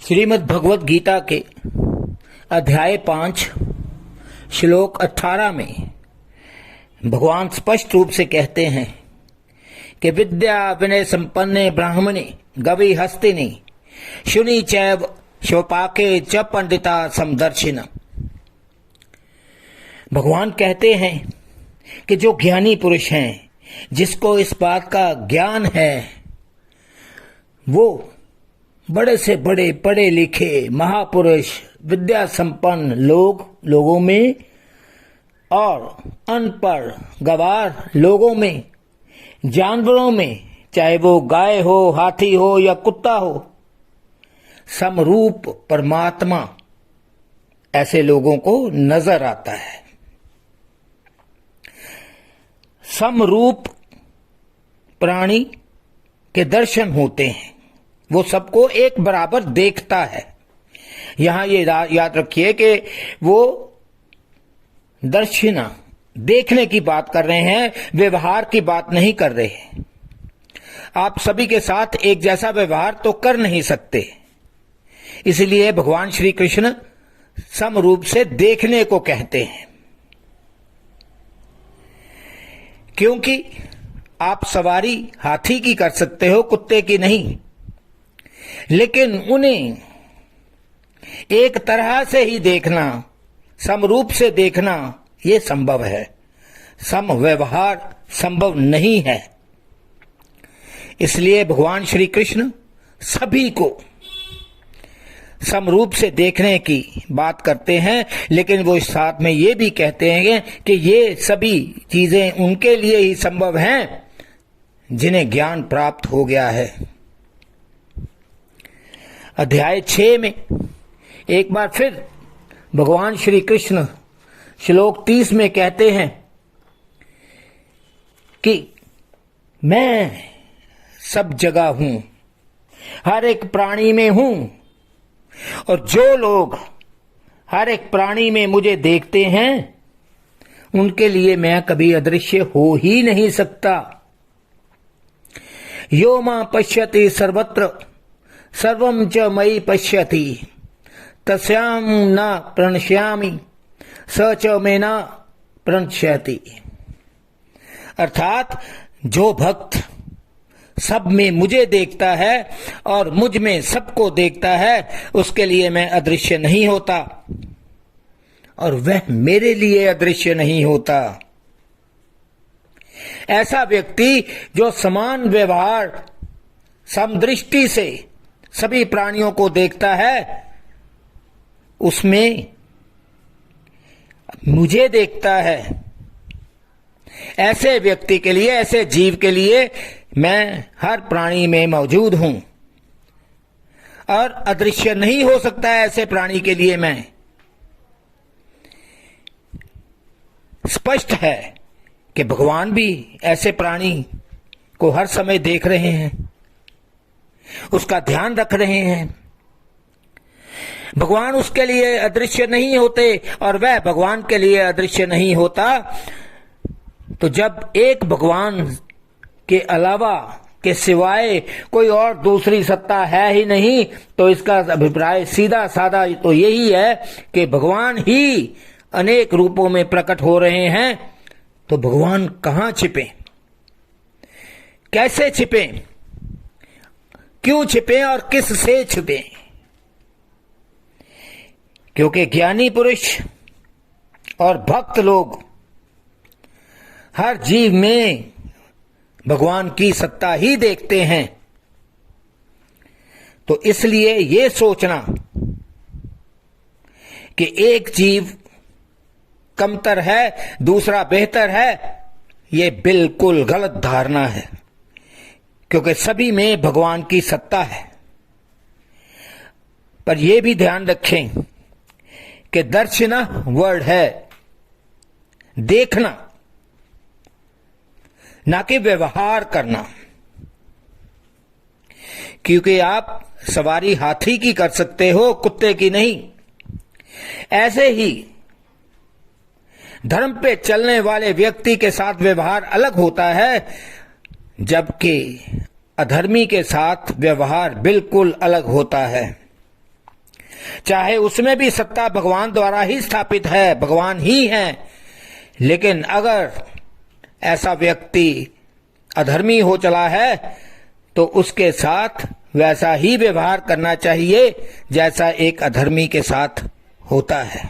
श्रीमद् भगवत गीता के अध्याय 5 श्लोक 18 में भगवान स्पष्ट रूप से कहते हैं कि विद्या विनय संपन्ने ब्राह्मणे गवि हस्तिनी शुनि चैव शोपाके च पंडिता समदर्शिन। भगवान कहते हैं कि जो ज्ञानी पुरुष हैं, जिसको इस बात का ज्ञान है, वो बड़े से बड़े पढ़े लिखे महापुरुष विद्या संपन्न लोगों में और अनपढ़ गवार लोगों में, जानवरों में, चाहे वो गाय हो, हाथी हो या कुत्ता हो, समरूप परमात्मा ऐसे लोगों को नजर आता है। समरूप प्राणी के दर्शन होते हैं, वो सबको एक बराबर देखता है। यहां ये याद रखिए कि वो दर्शिना देखने की बात कर रहे हैं, व्यवहार की बात नहीं कर रहे हैं। आप सभी के साथ एक जैसा व्यवहार तो कर नहीं सकते, इसलिए भगवान श्री कृष्ण समरूप से देखने को कहते हैं। क्योंकि आप सवारी हाथी की कर सकते हो, कुत्ते की नहीं, लेकिन उन्हें एक तरह से ही देखना, समरूप से देखना, यह संभव है। सम व्यवहार संभव नहीं है। इसलिए भगवान श्री कृष्ण सभी को समरूप से देखने की बात करते हैं, लेकिन वो साथ में ये भी कहते हैं कि ये सभी चीजें उनके लिए ही संभव हैं जिन्हें ज्ञान प्राप्त हो गया है। अध्याय 6 में एक बार फिर भगवान श्री कृष्ण श्लोक 30 में कहते हैं कि मैं सब जगह हूं, हर एक प्राणी में हूं, और जो लोग हर एक प्राणी में मुझे देखते हैं उनके लिए मैं कभी अदृश्य हो ही नहीं सकता। यो मां पश्यति सर्वत्र सर्वं च मयि पश्यति तस्यां न प्रणश्यामि स च मे न प्रणश्यति। अर्थात जो भक्त सब में मुझे देखता है और मुझ में सबको देखता है, उसके लिए मैं अदृश्य नहीं होता और वह मेरे लिए अदृश्य नहीं होता। ऐसा व्यक्ति जो समान व्यवहार समदृष्टि से सभी प्राणियों को देखता है, उसमें मुझे देखता है, ऐसे व्यक्ति के लिए, ऐसे जीव के लिए मैं हर प्राणी में मौजूद हूं और अदृश्य नहीं हो सकता है। ऐसे प्राणी के लिए मैं स्पष्ट है कि भगवान भी ऐसे प्राणी को हर समय देख रहे हैं, उसका ध्यान रख रहे हैं। भगवान उसके लिए अदृश्य नहीं होते और वह भगवान के लिए अदृश्य नहीं होता। तो जब एक भगवान के अलावा के सिवाय कोई और दूसरी सत्ता है ही नहीं, तो इसका अभिप्राय सीधा साधा तो यही है कि भगवान ही अनेक रूपों में प्रकट हो रहे हैं। तो भगवान कहां छिपे, कैसे छिपे, क्यों छिपे और किस से छिपे? क्योंकि ज्ञानी पुरुष और भक्त लोग हर जीव में भगवान की सत्ता ही देखते हैं। तो इसलिए ये सोचना कि एक जीव कमतर है, दूसरा बेहतर है, ये बिल्कुल गलत धारणा है, क्योंकि सभी में भगवान की सत्ता है। पर यह भी ध्यान रखें कि दर्शना वर्ड है, देखना, ना कि व्यवहार करना। क्योंकि आप सवारी हाथी की कर सकते हो, कुत्ते की नहीं। ऐसे ही धर्म पे चलने वाले व्यक्ति के साथ व्यवहार अलग होता है, जबकि अधर्मी के साथ व्यवहार बिल्कुल अलग होता है। चाहे उसमें भी सत्ता भगवान द्वारा ही स्थापित है, भगवान ही है, लेकिन अगर ऐसा व्यक्ति अधर्मी हो चला है तो उसके साथ वैसा ही व्यवहार करना चाहिए जैसा एक अधर्मी के साथ होता है।